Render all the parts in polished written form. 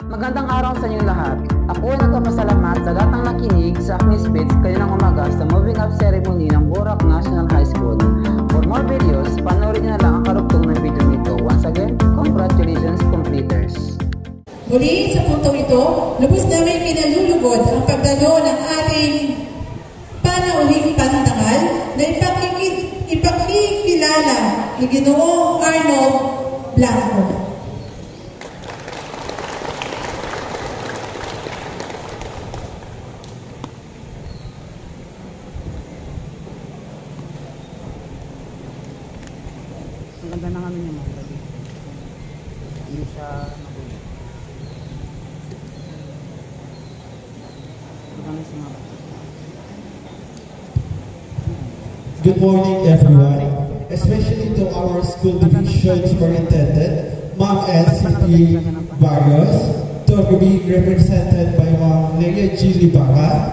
Magandang araw sa inyong lahat. Ako ay nagpapasalamat sa lahat ng nakinig sa aking speech kaninang umaga sa moving up ceremony ng Borac National High School. For more videos, panoorin niyo na lang ang karugtong ng video nito. Once again, congratulations completers. Muli sa puntong ito, lubos namin kinalulugod ang pagdalo ng ating panauhing pantangal na ipakikilala ni Ginoong Arnold Blanco. Ang ganda ng ano niya mga gabi. Hindi siya magulo. Good morning, everyone, especially to our school division superintendent, Ma'am LCT Barrios, to be represented by Ma'am Leia G. Libara,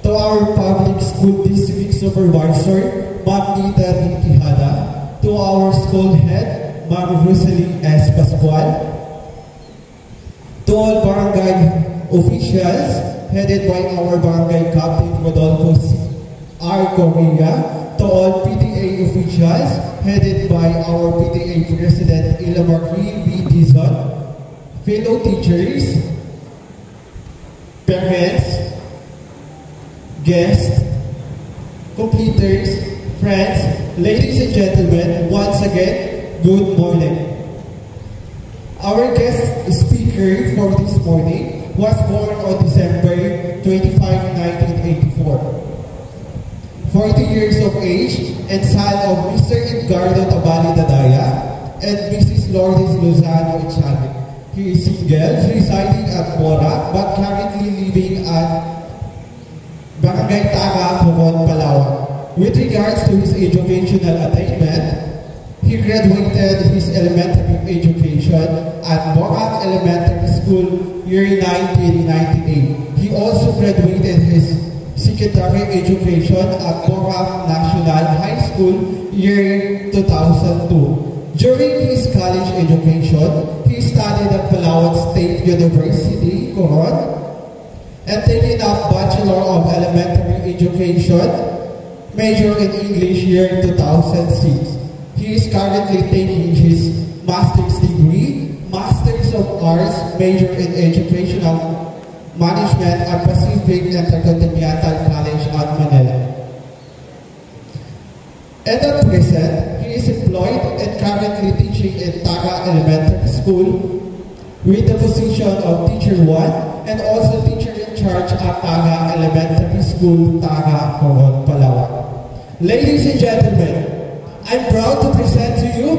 to our public school district supervisor, Ma'am Nita Tihada, to our school head, Ma'am Rosalie S. Pascual, to all barangay officials, headed by our barangay captain, Rodolfo R. Correa, to all PTA officials, headed by our PTA President, Ilamarquis B. Dizon, fellow teachers, parents, guests, completers, friends, ladies and gentlemen, once again, good morning. Our guest speaker for this morning was born on December 25, 1984. 40 years of age and son of Mr. Edgardo Tabali Dadaya and Mrs. Lourdes Lozano Echave. He is single, residing at Borac, but currently living at Barangay Tara, Coron, Palawan. With regards to his educational attainment, he graduated his elementary education at Borac Elementary School year 1998. He also graduated his secondary education at Borac National High School year 2002. During his college education, he studied at Palawan State University, Coron, and taken up Bachelor of Elementary Education, major in English year 2006. He is currently taking his master's degree, Masters of Arts, major in Educational Management at Pacific Intercontinental College at Manila. And at present, he is employed and currently teaching in Tara Elementary School with the position of Teacher 1 and also Teacher in Charge at Tara Elementary School, Tara, Coron, Palawan. Ladies and gentlemen, I'm proud to present to you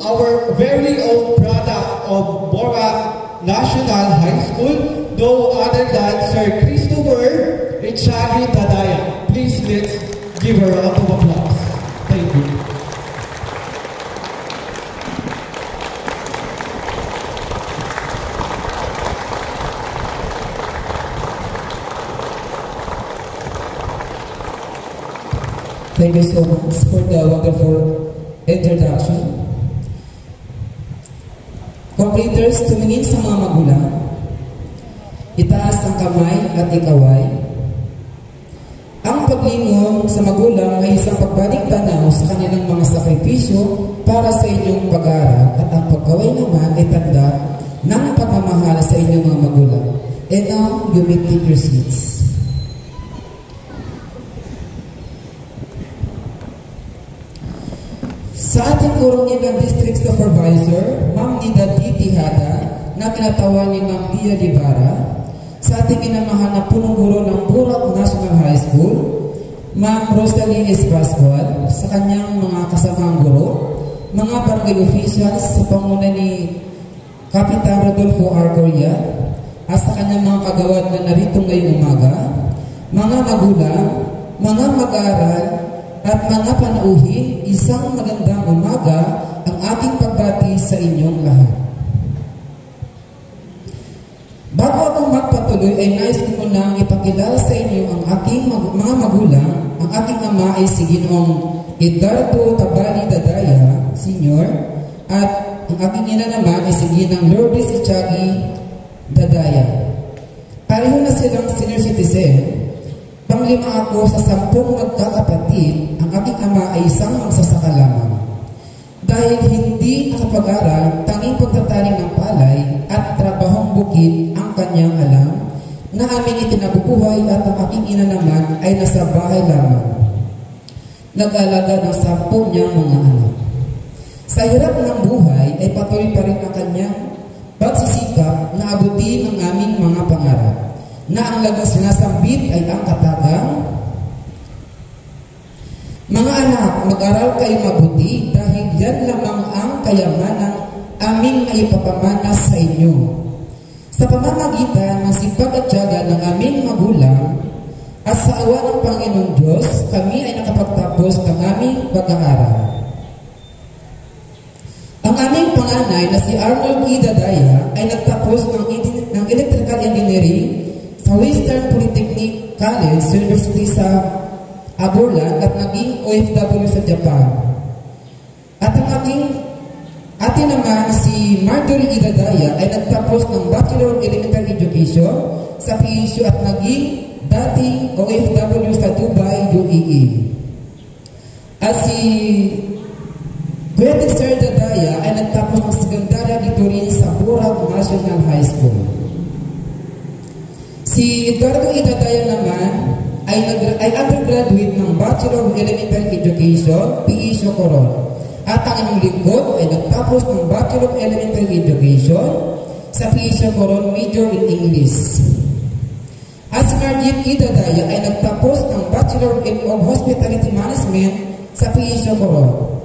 our very own product of Borac National High School, no other than Sir Christopher Echave Dadaya. Please let's give her a round of applause. Thank you. Thank you so much for the wonderful introduction. Completers, tumingin sa mga magulang. Itaas ang kamay at ikaway. Ang paglingon sa magulang ay isang pagbalik tanaw sa kanilang mga sakripisyo para sa inyong pag-aaral at ang pagkaway naman ay tanda ng pagmamahal sa inyong mga magulang. And now, you may take your seats. Sa ating Corongigan District Supervisor, Ma'am Nida Tihada, na kinatawan ni Ma'am Pia Libara, sa ating inamahan na punong guro ng Borac National High School, Ma'am Rosalie S. Pascual, sa kanyang mga kasamang guro, mga barangay officials sa panguna ni Kapitan Rodolfo R. Correa, at sa kanyang mga kagawad na narito ngayong umaga, mga magulang, mga mag-aaral, at mga panauhin, isang magandang umaga ang ating pagbati sa inyong lahat. Bago akong magpatuloy ay nais ko munang ipakilala sa inyo ang aking mga magulang. Ang aking ama ay si Ginoong Edgardo Tabali Dadaya, Sr. At ang aking ina naman ay si Ginang Lourdes Echave Dadaya. Pareho na silang senior citizen. Panglima ako sa 10 magkakapatid. Ang aking ama ay isang magsasaka lamang. Dahil hindi nakapag-aral, tanging pagtatanim ng palay at trabahong bukid ang kanyang alam, na aming itinabubuhay at ang aking ina naman ay nasa bahay lamang. Nag-alaga ng 10 niyang mga anak. Sa hirap ng buhay ay patuloy pa rin ang kanyang pagsisikap na abutin ang aming mga pangarap, na ang lagang sinasambit ay ang katagang, mga anak, mag-aral kayo mabuti dahil yan lamang ang kayamanang aming maipapamanas sa inyo. Sa pamamagitan ng sipag at tiyaga ng aming magulang at sa awa ng Panginoong Diyos, kami ay nakapagtapos ng aming pag-aaral. Ang aming panganay na si Arnold E. Dadaya ay nagtapos ng Electrical Engineering sa Western Polytechnic College University sa Aborlan at naging OFW sa Japan. At ang ating ate naman si Marjorie E. Dadaya ay nagtapos ng Bachelor of Elementary Education sa PSU at naging dating OFW sa Dubai, UAE. At si Kuya Sir Dadaya ay nagtapos ng sekundarya dito rin sa Borac National High School. Si Edgardo E. Dadaya naman ay undergraduate ng Bachelor of Elementary Education, PSU Coron. At ang inyong lingkod ay nagtapos ng Bachelor of Elementary Education sa PSU Coron, major in English. At si Margit E. Dadaya ay nagtapos ng Bachelor of Hospitality Management sa PSU Coron.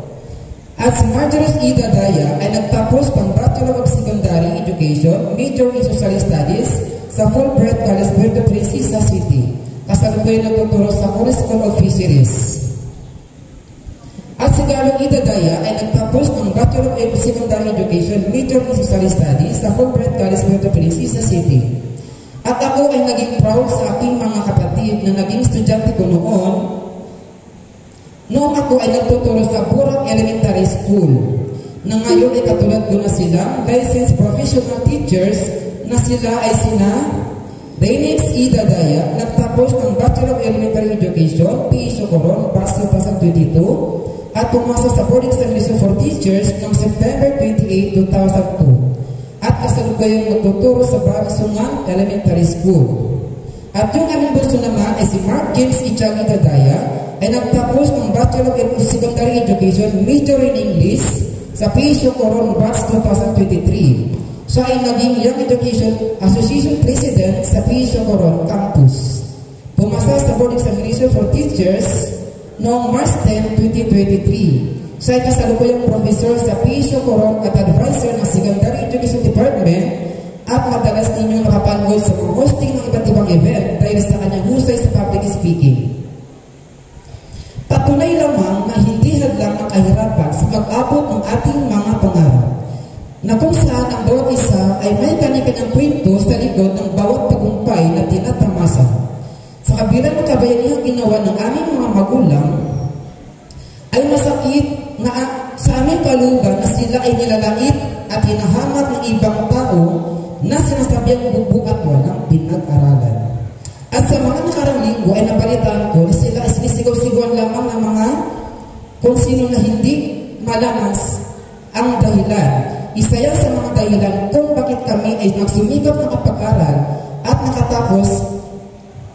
At si Marjorie E. Dadaya ay nagtapos ng Bachelor of Secondary Education, major in Social Studies sa Fulbright College, Puerto Princesa City. Kasalukuyan nagtuturo sa Forest School of Fisheries. At si Galong E. Dadaya ay nagtapos ng Bachelor of Secondary Education, major in Social Studies sa Fulbright College, Puerto Princesa City. At ako ay naging proud sa aking mga kapatid na naging estudyante ko noong ako ay nagtuturo sa Borac Elementary School, na ngayon ay katulad ko na silang licensed professional teachers na sila ay sina Dennis E. Dadaya, nagtapos ng Bachelor of Elementary Education, PSU Coron, Paso 2022, at pumasok sa boarding examination for teachers noong September 28, 2002. At kasalukuyang nagtuturo sa Barisungan Elementary School. At yung aming bunso naman ay si Mark James Ichagi Dadaya, ay nagtapos ng Bachelor of Secondary Education, major in English, sa PSU Coron, Batch 2023. Siya ay naging Young Education Association President sa PSU Coron Campus. Pumasa sa board examination for teachers noong March 10, 2023. Siya ay kasalukuyang professor sa PSU Coron at advisor ng Secondary Education Department at madalas ninyong nakapanood sa mga hosting ng iba't ibang event dahil sa kanyang husay sa public speaking. Patunay lamang na hindi hadlang ang kahirapan sa pag-abot ng ating mga pangarap, na kung saan ang bawat isa ay may kanya-kanyang kwento sa likod ng bawat tagumpay na tinatamasa. Sa kabila ng kabayanihan ginawa ng aming mga magulang, ay masakit na sa aming kalooban na sila ay nilalait at hinahamak ng ibang tao na sinasabiang bugbog at walang pinag-aralan. At sa mga nakarang linggo ay nabalitaan ko na sila ay sinisigaw-sigawan lamang ng mga kung sino na hindi malamas ang dahilan. Isa yan sa mga dahilan kung bakit kami ay nagsumikap ng kapag-aral at nakatapos.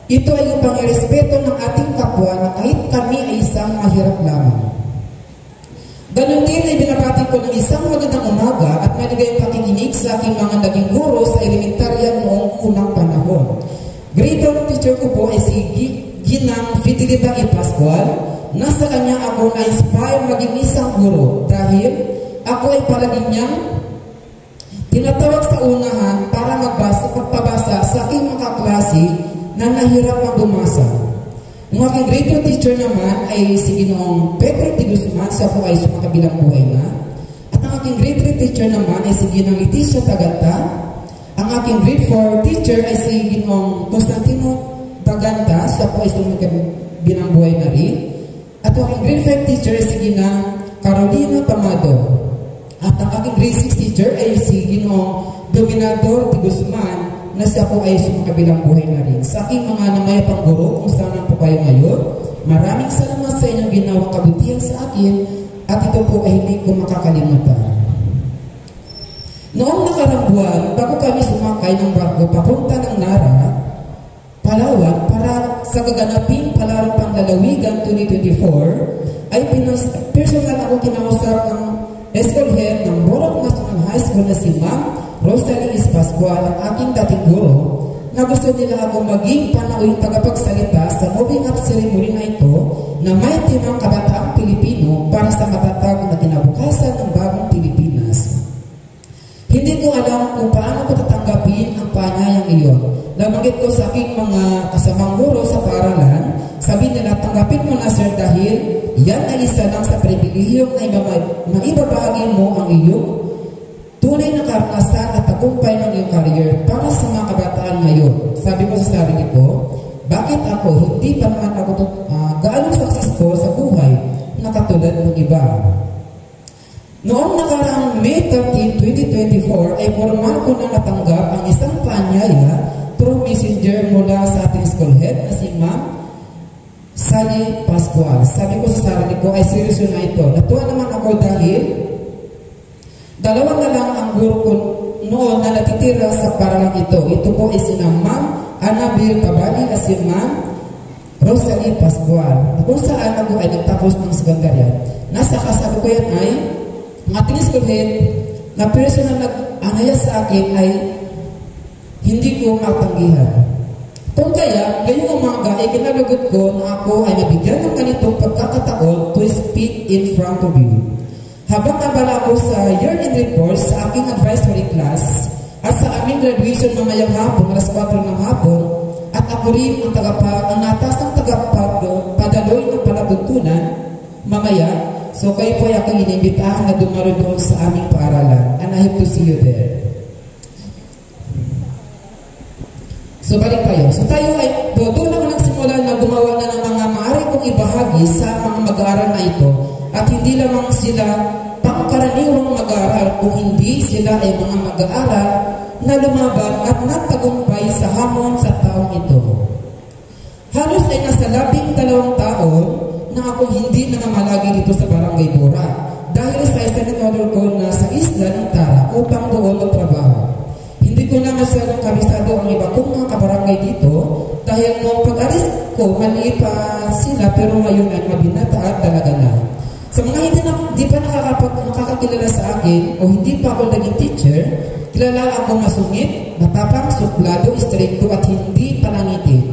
Ito ay upang irespeto ng ating kapwa na kahit kami ay isang mahirap lamang. Ganun din ay binabati ko ng isang magandang umaga at maligayang pakikinig sa aking mga naging guro sa elementarya noong unang panahon. Grade 1 teacher ko po ay si Ginang Fidelita E. Pascual. Nasa kanya ako na-inspire maging isang guro dahil ako ay palagi niyang tinatawag sa unahan para magpabasa sa aking mga klase na nahirap na bumasa. Ang aking grade 2 teacher naman ay si Ginoong Pedro T. Guzman, siya po ay sumakabilang buhay na. At ang aking grade 3 teacher naman ay si Ginoong Leticia Tagata. Ang aking grade 4 teacher ay si Ginoong Constantino Tagata, siya po ay sumakabilang buhay na rin. At ang aking grade 5 teacher ay si Ginang Carolina Pamado. At ang aking grade 6 teacher ay si Ginoong Dominador de Guzman na siya po ay sumakabilang buhay na rin. Sa aking mga namayapang guro, kung saan po kayo ngayon, maraming salamat sa inyong ginawang kabutihan sa akin at ito po ay hindi ko makakalimutan. Noong nakarang buwan, bago kami sumakay ng barko papunta ng Nara, Palawan, para sa gaganaping Palarong Panlalawigan 2024, ay personal ako kinausap ng school head ng Borac National High School na si Ma'am Rosalie Pascual, ang aking dating guro, na gusto nila ako maging panauing tagapagsalita sa moving up ceremony na ito na may timang kabataang Pilipino para sa matatag na kinabukasan ng bagong Pilipinas. Hindi ko alam kung paano ko tatanggapin ang panyayang iyon. Nabanggit ko sa aking mga kasamang guro sa paaralan, sabi nila, tanggapin mo na sir dahil yan ay isa lang sa pribilehiyong ay maibabahagi mo ang iyong tunay na karanasan at tagumpay ng iyong career para sa mga kabataan ngayon. Sabi ko sa sarili ko, bakit ako hindi pa naman ako gaano successful sa buhay na katulad ng iba? Noong nakaraang May 13, 2024 ay formal ko na natanggap ang isang panyaya through messenger mula sa ating school head na si Ma'am Sally Pascual. Sabi ko sa sarili ko ay seryoso na ito. Natuwa naman ako dahil dalawa na lang ang guro ko noon na natitira sa paralang ito. Ito po ay sina Ma'am Annabel Cabali at si Ma'am Rosalie Pascual. Kung saan ako ay nagtapos ng sekundarya. Nasa kasabi ko yan ay ang ating school head na personal nag-anaya sa akin ay hindi ko matanggihan. Kung kaya, ngayong umaga ay kinalagot ko na ako ay nabigyan ng ganitong pagkakataon to speak in front of you. Habang nabala ko sa year-end report sa aking advisory class at sa aming graduation mamayang hapon, alas 4 ng hapon, at ako rin ang natasang tagapadaloy ng palatuntunan mamaya, so kayo po ay akong inimbitahan na dumaro doon sa aming paaralan. And I hope to see you there. So balik tayo. So tayo ay doon ako nagsimula na gumawa na ng mga maaari kong ibahagi sa mga mag-aaral na ito. At hindi lamang sila pangkaraniwang mag-aaral kung hindi sila ay mga mag-aaral na lumaban at nagtagumpay sa hamon sa taong ito. Halos ay nasa 12 taon na ako hindi nangamalagi dito sa Barangay Bora dahil sa isang order ko na sa isla ng Tara upang doon magtrabaho. Hindi ko na masyadong kabisado ang iba kong mga kabarangay dito dahil nung pag-alis ko, maliit pa sila pero ngayon ay mabinata at talaga na. Sa mga hindi pa nakakakilala sa akin o hindi pa ako naging teacher, kilala ako masungit, matapang, suplado, istrikto at hindi panangiti.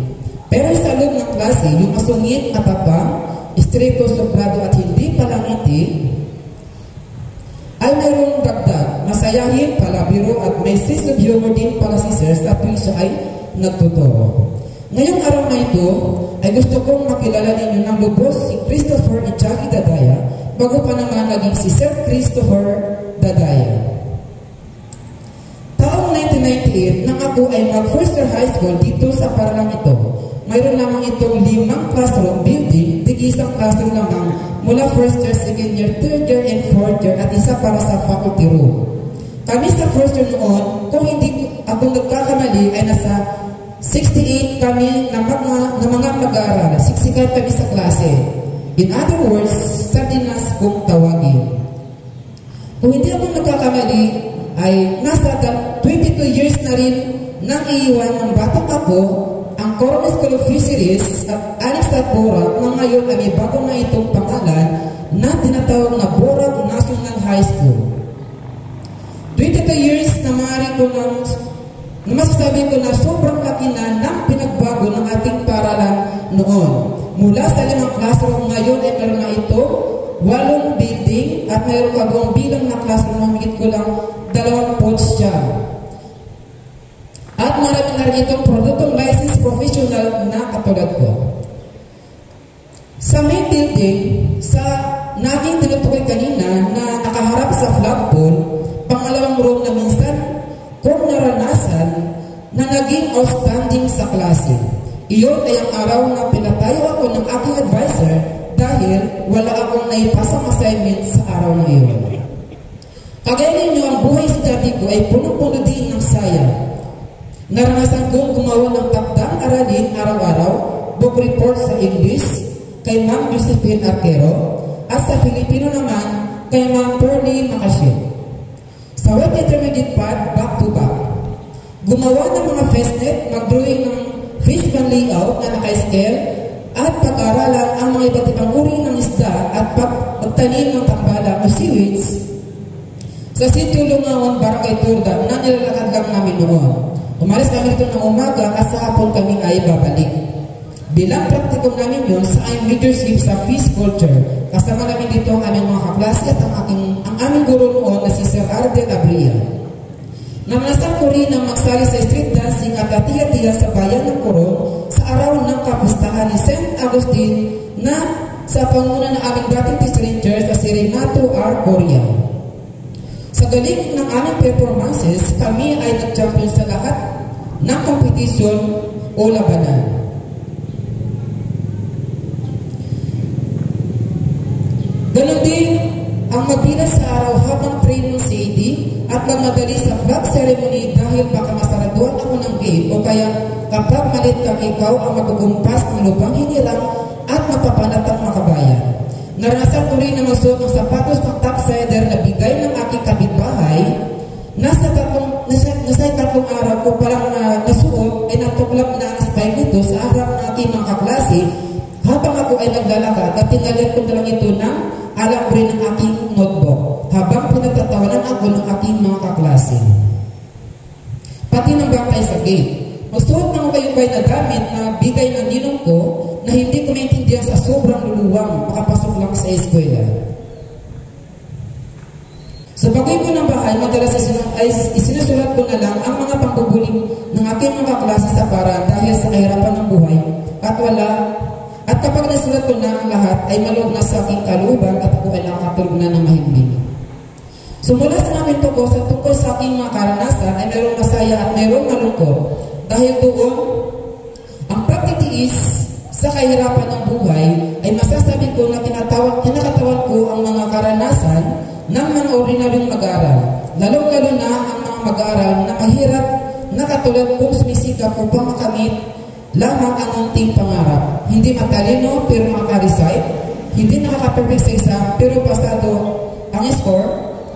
Pero sa loob ng klase, yung masungit, matapang, istrikto, suplado at hindi panangiti ay mayroong dagdag, masayahin, palabiro at may sense of humor din para si Sir sa tuwing siya ay nagtuturo. Ngayong araw na ito ay gusto kong makilala ninyo ng lubos si Christopher Ichagi Dadaya bago pa naman naging si Sir Christopher Dadaya. Taong 1998 nang ako ay mag-first year high school dito sa paralang ito. Mayroon lamang itong 5 classroom building, tig-isang classroom lamang mula first year, second year, third year, and fourth year at isa para sa faculty room. Kami sa first year noon, kung hindi ako nagkakamali, ay nasa 68 kami na mga mag-aaral. 65 kami sa klase. In other words, sardinas kung tawagin. Kung hindi ako nagkakamali, ay nasa 22 years na rin nang iiwan ng batang ako ang Coronel School of Fisheries at Alex at Borac na ngayon ay may bago na itong pangalan na tinatawag na Borac National High School. 22 years na maaari ko na masasabi ko na sobrang laki na ng pinagbago ng ating paralan noon. Mula sa 5 classroom ngayon ay meron na ito 8 building at mayroon kagawang bilang na classroom na higit ko lang 20 siya. At marami na rin itong produktong licensed professional na katulad ko. Sa main building, sa naging tinutukoy kanina na nakaharap sa flagpole, pangalawang room na minsan kung naranasan na naging outstanding sa klase. Iyon ay ang araw na pinatayo ako ng aking advisor dahil wala akong naipasang assignment sa araw na iyon. Kagaya ninyo, ang buhay sa dati ko ay punong-puno din ng saya. Naranasan kong gumawa ng takdang aralin araw-araw, book report sa English, kay Ma'am Josephine Arquero, at sa Filipino naman, kay Ma'am Pearlie Macasio. Sa web intermediate pad, back to back. Gumawa ng mga festnet, mag-drawing ng physical layout na naka-scale, at pag-aralan ang mga iba't ibang uri ng isda at pagtanim ng tambalang o seaweeds sa Sitio Lungaon, Barangay Turda, na nilalakad lang namin noon. Umalis kami dito ng umaga at sa hapon kami ay babalik. Bilang praktikum namin yun sa aming leadership sa fish culture. Kasama namin dito ang aming mga kaklase at ang aming guro noon na si Sir Ardel Abria. Namanasan ko rin ang magsali sa street dancing at atiya-tiya sa bayan ng Coron sa araw ng kapistahan ni St. Agustin na sa panguna ng aming dating teacher na si Renato R. Coria. Sa galing ng aming performances, kami ay nag-champion sa lahat ng kompetisyon o labanan. Ganon din ang magbilas sa araw habang training sa AD at magmadali sa flag ceremony dahil baka masaraduan ako ng game o kaya kapag malit kang ikaw ang magugumpas ng lupang hinirang at mapapanatang makabayan. Naranasan ko rin na magsuot ng sapatos ng topsider na bigay ng aking kapitbahay. Nasa tatlong araw ko palang nasuot ay natuklap na ang spike nito sa harap ng aking mga kaklase habang ako ay naglalakad at tinalyan ko na lang ito ng alambre ng aking notebook habang pinagtatawanan ako ng aking mga kaklase. Pati ng bangkay sa gate. Magsuot na ako kayo na damit na bigay ng ninong ko na hindi ko maintindihan sa sobrang luluwang makapasok lang sa eskwela. Sa bagay ko ng bahay, madalas ay isinusulat ko na lang ang mga pangbubuling ng aking mga klase sa para dahil sa kahirapan ng buhay at kapag nasulat ko na ang lahat ay maloob na sa aking kalooban at ako ay nakakatulog na ng mahimbing. Sumula sa namin tungkol sa aking mga karanasan ay mayroong masaya at mayroong malungkot dahil doon ang pagtitiis sa kahirapan ng buhay ay masasabi ko na kinakatawan ko ang mga karanasan ng mga ordinaryong mag-aaral, lalong-lalo na ang mga mag-aaral na mahirap na katulad kong sumisikap upang makamit lamang ang unting pangarap. Hindi matalino pero makaka-recite, hindi nakaka-perfect sa exam pero pasado ang score,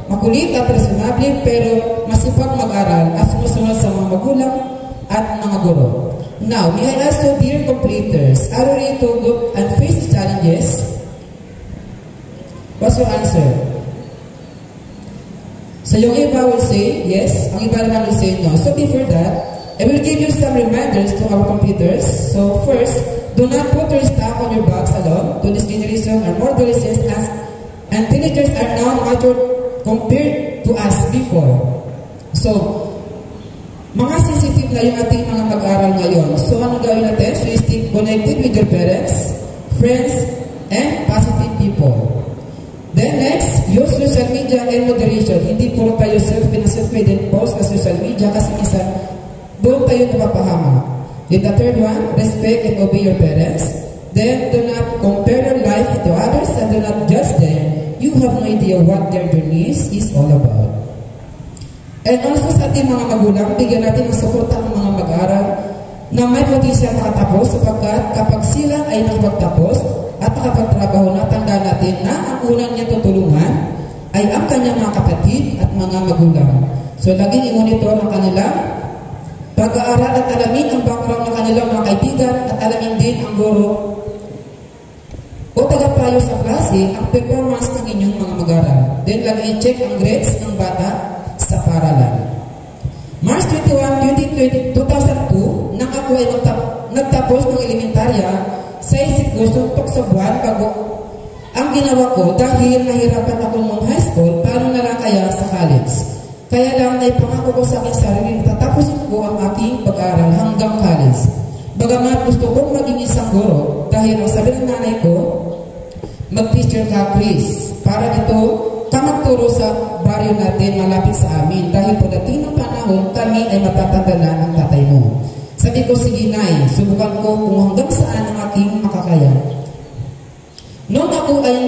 makulit at reasonable pero masipag mag-aral at sumusunod sa mga magulang at mga guro. Now, may I ask you, dear completers, are you ready to go and face the challenges? What's your answer? So yung iba will say yes, ang iba naman will say no. So before that, I will give you some reminders to our computers. So first, do not put your stuff on your bags alone. To this generation are more delicious and teenagers are now mature compared to us before. So, mga sensitive na yung ating mga mag-aral ngayon. So ano gawin natin? So stay connected with your parents, friends, and positive people. Then next, use social media and moderation. Hindi puro tayo self-made and post sa social media kasi minsan doon tayo napapahama. Then the third one, respect and obey your parents. Then do not compare your life to others and do not judge them. You have no idea what their journeys is all about. And also sa ating mga magulang, bigyan natin ng suporta ang mga mag-aaral na may potensyal makatapos sapagkat kapag sila ay nakapagtapos at nakapagtrabaho na, tanda natin na ang unang niya tutulungan ay ang kanyang mga kapatid at mga magulang. So laging i-monitor ang kanilang pag-aaral at alamin ang background ng kanilang mga kaibigan at alamin din ang guro o tagapayo sa klase ang performance ng inyong mga mag-aaral. Then laging i-check ang grades ng bata sa paralan. March 21, 2002, nang ako ay nagtapos ng elementarya, sa isip ko, suntok sa buwan bago ang ginawa ko dahil nahirapan ako ng high school, paano na lang kaya sa college. Kaya lang naipangako ko sa aking sarili na tatapusin ko ang aking pag-aaral hanggang college. Bagamat gusto kong maging isang guro dahil ang sabi ng nanay ko, mag-teacher ka, Chris, para ito ka magturo sa baryo natin malapit sa amin dahil pagdating ng panahon kami ay matatanda na ng tatay mo. Sabi ko, sige nay, subukan ko kung hanggang saan ang aking makakaya. Noong ako ay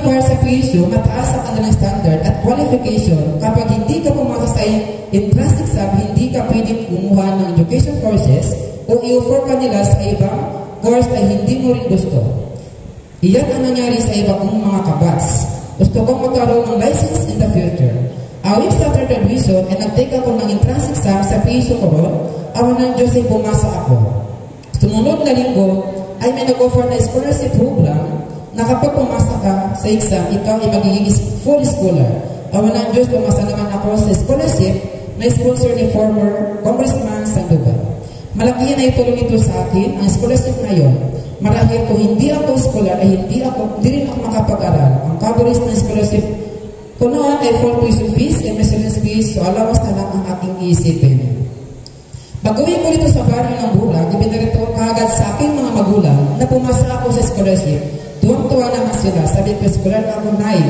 require sa PSU, mataas ang kanilang standard at qualification. Kapag hindi ka pumasa sa entrance exam, hindi ka pwedeng kumuha ng education courses o i-offer ka nila sa ibang course ay hindi mo rin gusto. Iyan ang nangyari sa iba kong mga kabats. Gusto kong magkaroon ng license in the future. A week after graduation ay nag-take ako ng entrance exam sa PSU Coron. Awan ng Diyos ay bumasa ako. Sumunod na linggo ay may nag-offer na scholarship program na kapag pumasa ka sa exam, ikaw ay magiging full scholar. Awan ng Diyos, pumasa naman ako sa scholarship na sponsor ni former Congressman Sandoval. Malaki na itulong ito sa akin, ang scholarship na yun. Marahil kung hindi ako scholar, ay hindi rin ako makapag-aral. Ang coverage ng scholarship ko noon ay full tuition fees and miscellaneous fees, so allowance na lang ang aking iisipin. Pag-uwi ko dito sa baryo ng Bulag, ibinarito kaagad sa aking mga magulang na pumasa ako sa scholarship. Tuwang-tuwa naman sila. Sabi ko, scholar ako, Nay.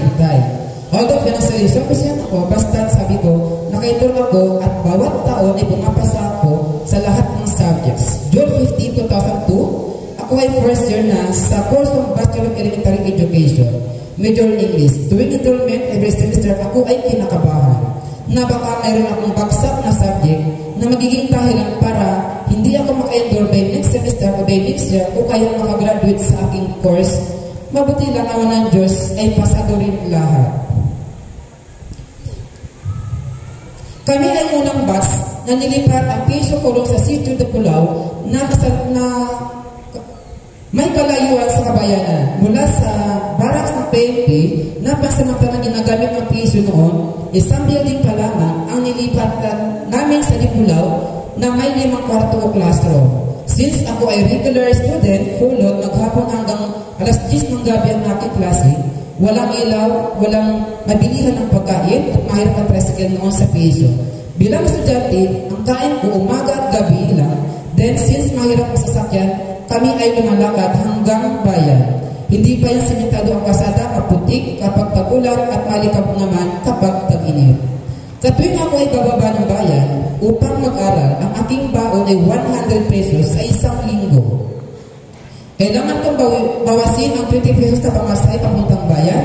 Although financially sufficient ako, basta sabi ko, nakaitol ako at bawat taon ay pumapasa ako sa lahat ng subjects. June 15, 2002, ako ay first year na sa course of Bachelor of Elementary Education, Major English. Tuwing enrollment, every semester, ako ay kinakabahan na baka mayroon akong bagsak na subject na magiging dahilan para hindi ako maka-enroll by next semester o by next year o kaya makagraduate sa aking course. Mabuti lang naman ng Diyos ay pasado rin lahat. Kami ay unang batch na nilipat ang PSU Coron sa Sitio de Pulau na may kalayuan sa kabayanan. Mula sa barracks ng PNP na pansamantalang ginagamit ng PSU noon, isang building pa lamang ang nilipatan namin sa Pulau na may 5 kwarto o classroom. Since ako ay regular student, fulod, maghapon hanggang alas 10 ng gabi ang aking klase, walang ilaw, walang mabilihan ng pagkain at mahirap ang tricycle noon sa PSU. Bilang estudyante, ang kain ko umaga at gabi lang, then since mahirap ang sasakyan, kami ay lumalakad hanggang bayan. Hindi pa yung simentado ang kasada, kaputik kapag tagulan at malikab naman kapag tag-init. Sa tuwing ako ay bababa ng bayan, upang mag-aral, ang aking baon ay 100 pesos sa isang linggo. Kailangan kong bawasin ang 20 pesos na pamasay papuntang bayan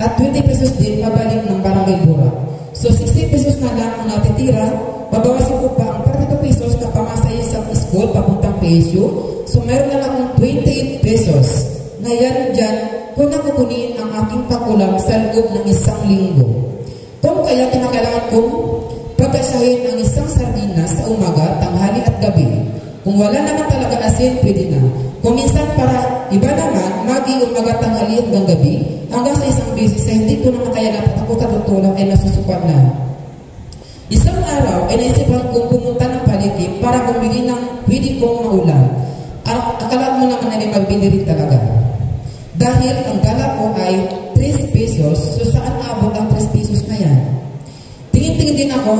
at 20 pesos din pabalik ng Barangay Burak. So 60 pesos na lang ang natitira, babawasin ko pa ang 42 pesos na pamasay sa school papuntang PSU. So meron na akong 28 pesos na yan dyan kung nakukunin ang aking pakulang sa loob ng isang linggo. Kung kaya kinakailangan kong pagkasahin ang isang sardinas sa umaga, tanghali at gabi. Kung wala naman talaga asin, pwede na. Kung minsan para iba naman, magi umaga, tanghali hanggang gabi, hanggang sa isang beses ay hindi ko naman kaya natin ako katutulong ay nasusukat na. Isang araw ay naisipan kong pumunta ng palengke para bumili ng pwede kong maulam. Akala mo naman na may mabili rin talaga. Dahil ang gala ko ay 3 pesos, so saan abot ang 3 pesos na yan? Tingin-tingin din ako,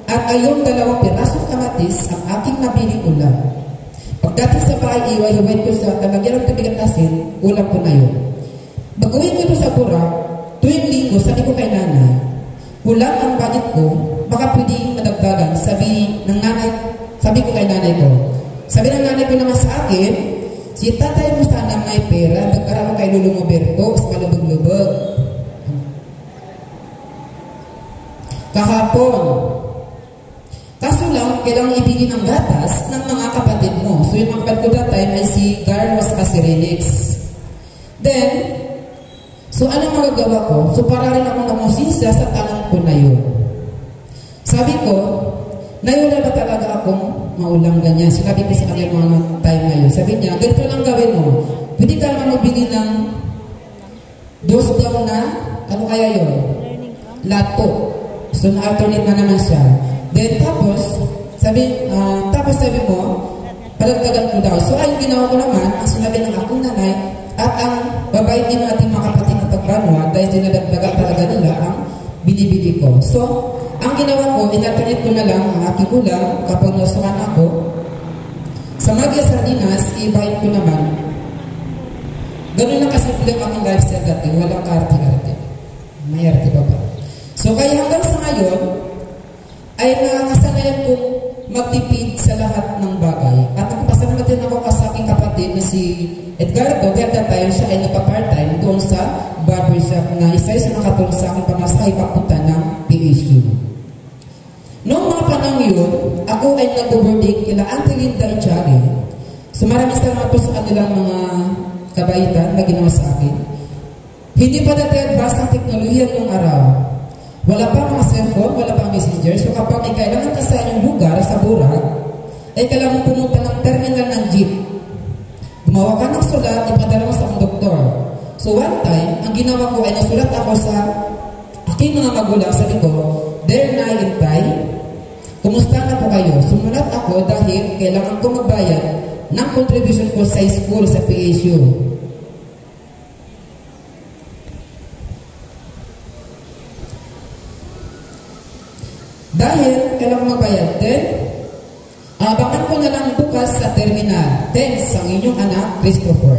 at ayong 2 pirasong kamatis ang aking nabiling ulam. Pagdating sa bahay, iwa-iwain ko sa talagyan ng tubig at asin, ulam ko na yun. Pag-uwi ko ito sa Burak, tuwing linggo, sabi ko kay nanay, kulang ang budget ko, baka pwedeng madagdagan. Sabi ko kay nanay ko. Sabi ng nanay ko naman sa akin, si tatay mo sana may pera, nag-aral kay Lulong Oberto, sa malubog-lubog. Kahapon. Kaso lang, kailangang ibigin ang gatas ng mga kapatid mo. So yung mga kapatid ko that time ay si Carlos Casirenix. Then, so anong magagawa ko? So para rin akong namusisa sa tanong ko na yun. Sabi ko, wala ba talaga akong maulang ganyan? Sinabi ko sa kanya mga time ngayon. Sabi niya, ganito lang gawin mo. Pwede ka naman magbigay ng dose down na, ano kaya yun? Lato. So na-alternate na naman siya. Then tapos sabi mo, palagdagan ko daw. So ay ginawa ko naman, ang sinabi ng akong nanay at ang babae din natin mga kapatid na pagbanwa dahil dinadagdagan talaga nila ang binibili ko. So, ang ginawa ko, in-alternate ko na lang ang aking ulam kapag nasukan ako. Sa Magya Sardinas, i-buy ko naman. Ganun lang kasi ang aking lifestyle dati. Walang kaarte-arte. May arte pa ba? So, kaya hanggang sa ngayon, ay nakakasanayan kong magtipid sa lahat ng bagay. At nakapasalamat din ako sa aking kapatid na si Edgardo, kaya that time siya ay nagpa-part-time doon sa barber ako ay nag-boarding kila Auntie Linda Echari. So maraming salamat po sa kanilang mga kabaitan na ginawa sa akin. Hindi pa dati-advance ang teknolohiya noong araw. Wala pa mga cellphone, wala pa messenger. So kapag may kailangan ka sa inyong lugar, sa Burak, ay kailangan pumunta ng terminal ng jeep. Gumawa ka ng sulat, ipadala mo sa konduktor. So one time, ang ginawa ko ay nasulat ako sa aking mga magulang. Sabi ko, "Dear Nay and Tay, kumusta na po kayo?" Sumulat ako dahil kailangan ko magbayad ng contribution ko sa school, sa PSU. Dahil kailangan ko magbayad, then abangan ko na lang bukas sa terminal. Thanks sa inyong anak, Christopher.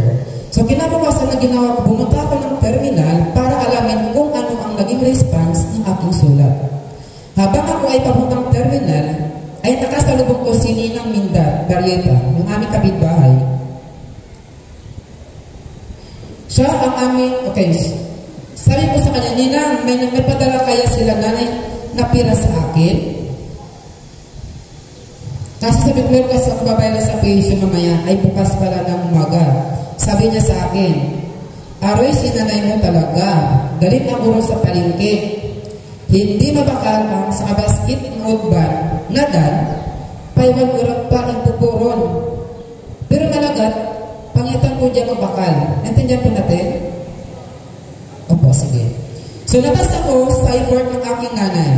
So kinabukasan na ginawa ko, pumunta ako ng terminal para alamin kung ano ang naging response ng aking sulat. Habang ako ay papuntang terminal, ay nakasalubong ko si Ninang Minda Darieta, yung aming kapitbahay. Siya ang aming, sabi ko sa kanya, "Ninang, may padala kaya sila nanay na pira sa akin?" Kasi sabi ko, kasi ako babayad na sa PSU mamaya, ay bukas pala ng umaga. Sabi niya sa akin, "Aroy, sinanay mo talaga. Galit ang urong sa palengke. Hindi mabakal ang sa basket ng udban. Nadan, paiwan urap pa ang pupuron. Pero malagat, pangitan po dyan mabakal." Naintindihan po natin? Opo, sige. So nabas ako sa effort ng aking nanay.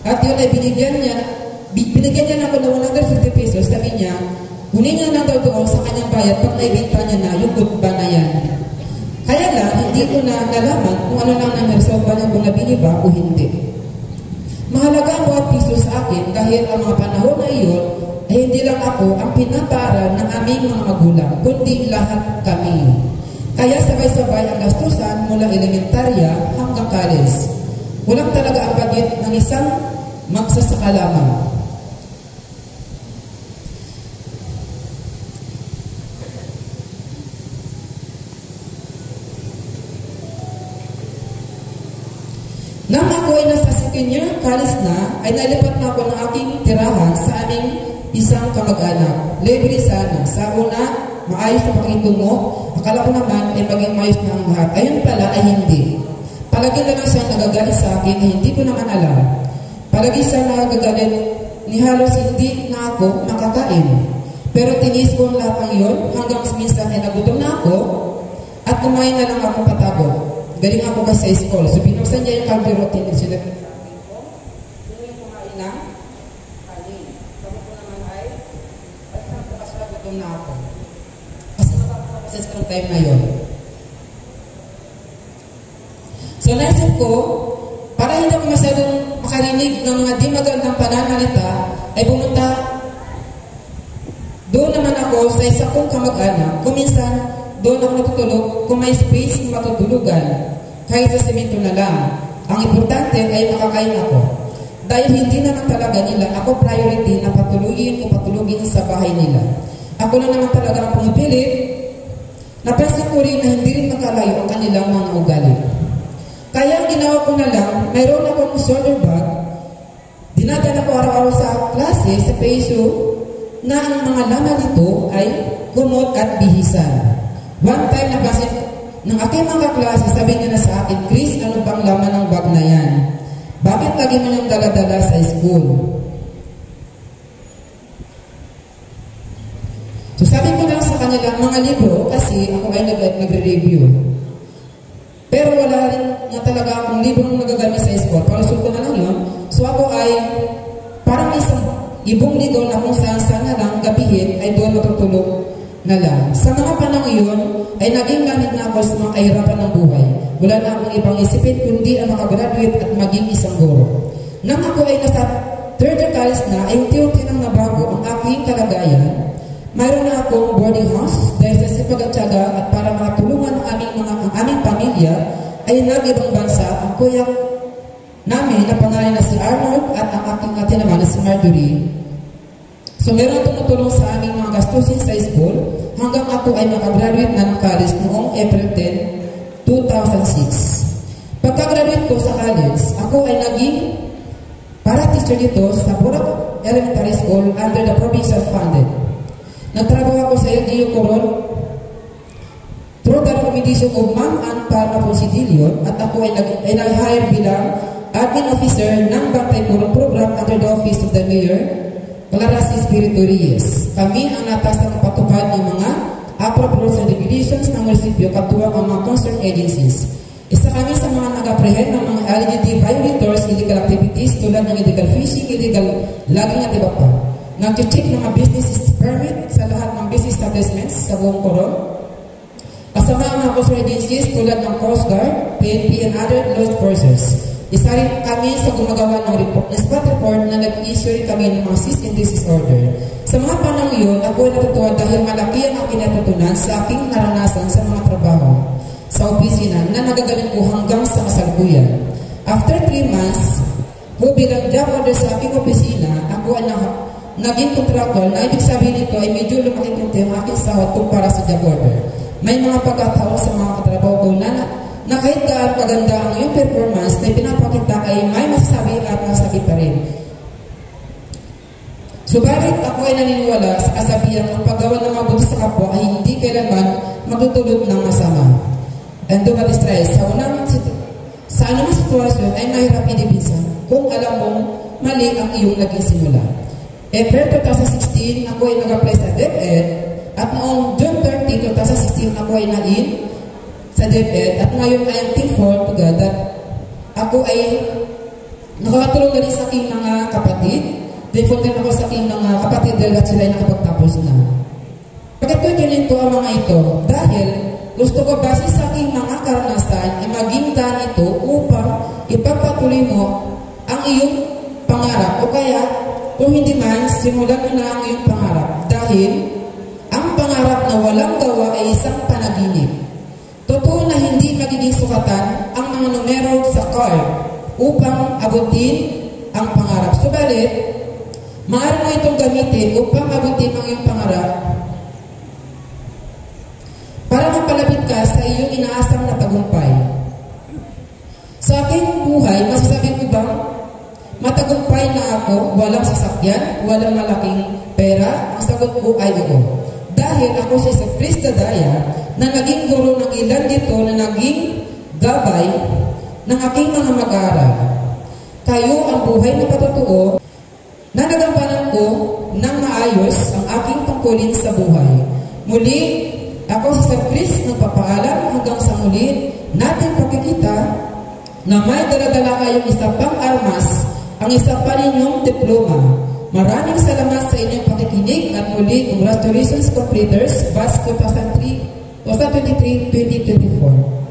At yun ay binigyan niya ako ng 150 pesos. Sabi niya, kunin niya lang daw doon sa kanyang bayad pag naibigta niya na yung udban na yan. Kaya lang, hindi ko na nalaman kung ano lang ang resolve niya, kung nabili ba o hindi. Mahalaga ang bawat piso sa akin dahil ang mga panahon na iyon ay hindi lang ako ang pinapaaral ng aming mga magulang, kundi lahat kami. Kaya sabay-sabay ang gastusan mula elementarya hanggang college. Walang talaga ang budget ng isang magsasaka lamang. Nang ako ay nasa second year college na, ay nalipat na ako ng aking tirahan sa aming isang kamag-anak. Libre sana. Sa una, maayos na pakitungo. Akala ko naman ay maging maayos na ang lahat. Ayun pala ay hindi. Palagi na lang siya nagagalit sa akin na hindi ko naman alam. Palagi siya nagagalit ni halos hindi na ako makakain. Pero tinis ko ang lahat ng iyon hanggang minsan ay nagutom na ako at kumain na lang ako patago. Galing ako kasi sa school. So binuksan niya yung caldero routine at sinabi sa akin ko, "Sino yung kumain ng kanin?" Sabi ko naman ay bukas na gutom na ako. Kasi nakapagpases ko ng time na yun. So naisip ko, para hindi ako masyadong makarinig ng mga di magandang pananalita, ay pumunta doon naman ako sa isa kong kamag-anak. Kuminsan, doon ako natutulog kung may space na matutulugan. Kahit sa semento na lang. Ang importante ay makakain ako. Dahil hindi naman talaga nila ako priority na patulugin sa bahay nila. Ako na naman talaga ang pumipilit. Napansin ko rin na hindi rin makalayo ang kanilang mga ugali. Kaya ang ginawa ko na lang, mayroon akong shoulder bag. Dinadala ko araw-araw sa klase, sa PSU, na ang mga laman nito ay kumot at bihisan. One time napansin ng aking mga klase, sabi niya na sa akin, "Chris, ano bang laman ng bag na yan? Bakit lagi mo niyang dala-dala sa school?" So sabi ko lang sa kanila, mga libro, kasi ako ay nagre-review. Pero wala rin na talaga akong librong nagagamit sa school. Palusot ko na lang yun. So ako ay parang isang ibong ligaw na kung saan na lang gabihin ay doon matutulog na lang. Sa mga panahon yun, ay naging gamit na ako sa mga kahirapan ng buhay. Wala na akong ibang isipin kundi ang makagraduate at maging isang guro. Nang ako ay nasa third year college na, ay unti-unti nang nabago ang aking kalagayan. Mayroon na akong boarding house dahil sa sipag at tiyaga at para makatulungan ang aming pamilya, ay nag-ibang bansa ang kuya namin na pangalan na si Arnold at ang aking ate naman na si Marjorie. So meron tumutulong sa aming mga gastusin sa school hanggang ako ay makagraduate na ng college noong April 10, 2006. Pagka-graduate ko sa college, ako ay naging para teacher dito sa Borac Elementary School under the provincial funded. Nagtrabaho ako sa LGU Coron through the recommendation of Ma'am Ann Parma Ponsidilio at ako ay nag-hire bilang admin officer ng Bantay Coron program under the office of the Mayor Claras Espiritu Reyes. Kami ang natasang patupad ng mga appropriate rules and regulations ng munisipyo katuwang ang mga concerned agencies. Isa kami sa mga nag-apprehend ng mga LGBT violators, illegal activities tulad ng illegal fishing, illegal logging at iba pa. Nag-check ng mga business permit sa lahat ng business establishments sa buong Coron. Kasama ang mga concerned agencies tulad ng Coast Guard, PNP and other law enforcers. Isa rin kami sa gumagawa ng report, na spot report na nag-issue rin kami ng mga cease and desist order. Sa mga panahon yun, ako ay natutuwa dahil malaki ang aking natutunan sa aking naranasan sa mga trabaho sa opisina na nagagaling ko hanggang sa kasalukuyan. After 3 months, po bilang job order sa aking opisina, ako ay naging contractor na ibig sabihin nito ay medyo lumaki kunti ang aking sahod kumpara sa job order. May mga pagkataon sa mga katrabaho ko na kahit kaganda ang iyong performance na pinapakita ay may masasabi at masasabi pa rin. Subalit ako ay naniniwala sa kasabihan ang paggawa ng mabuti sa kapwa ay hindi kailanman magtutulot ng masama. And do not stress. Sa anumang sitwasyon ay mahirap idipinsan kung alam mong mali ang iyong naging simula. April 2016, ako ay nag-apply sa DepEd at noong June 30, 2016, ako ay na-in sa DepEd at ngayon I am thankful to God that ako ay nakakatulong na rin sa aking mga kapatid. Thankful din ako sa aking mga kapatid dahil at sila ay nakapagtapos na. Pagkatutunin ko ang mga ito dahil gusto ko base sa aking mga karanasan ay maging daan ito upang ipagpatuloy mo ang iyong pangarap o kaya kung hindi man, simulan mo na ang iyong pangarap dahil ang pangarap na walang gawa ay isang panaginip. Totoo na hindi magiging sukatan ang mga numero sa card upang abutin ang pangarap. Subalit, maaari mo itong gamitin upang abutin ang iyong pangarap para mapalapit ka sa iyong inaasam na tagumpay. Sa aking buhay, masasabi ko bang matagumpay na ako, walang sasakyan, walang malaking pera? Ang sagot ko ay oo. Dahil ako si Krista Daya na naging guro ng ilan dito na naging gabay ng aking mga mag-aaral. Kayo ang buhay na patotoo na nagampanan ko ng maayos ang aking tungkulin sa buhay. Muli, ako si Chris nagpapaalam hanggang sa muli natin pagkikita na may daladala kayong isa pang armas, ang isa pa ninyong diploma. Maraming salamat sa inyong pakikinig at muli, congratulations completers, Batch 2023-2024.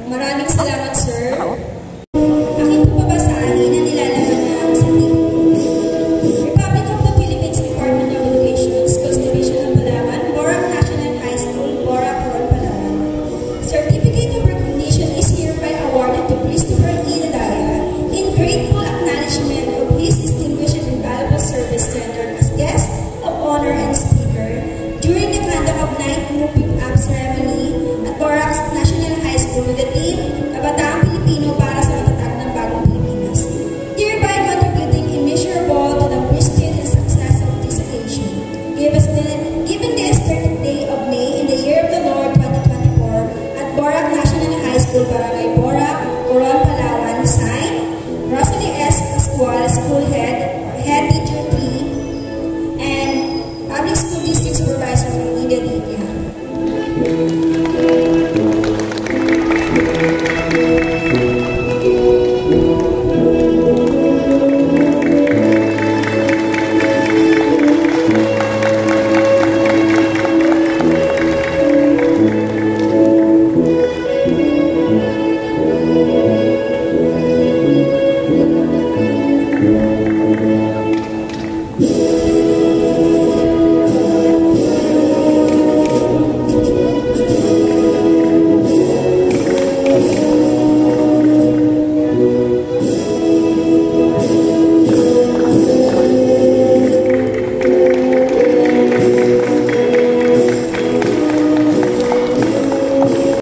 Maraming salamat, sir. Aking po babasahin na nilalaman ng sa Republic of the Philippines Department of Education, Schools Division of Palawan, Borac National High School, Borac, Coron, Palawan. Certificate of Recognition is hereby awarded to Christopher E. Daya in grateful acknowledgement of his distinguished and valuable service rendered as guest of honor and speaker during the conduct of 9th Moving Up ceremony at Borac National High School with the theme Kabataang Pilipino para sa matatag ng bagong Pilipinas, thereby contributing immeasurable to the prestige and success of this occasion. Given the aesthetic day of May in the year of the Lord 2024 at Borac National High School, Barangay Borac,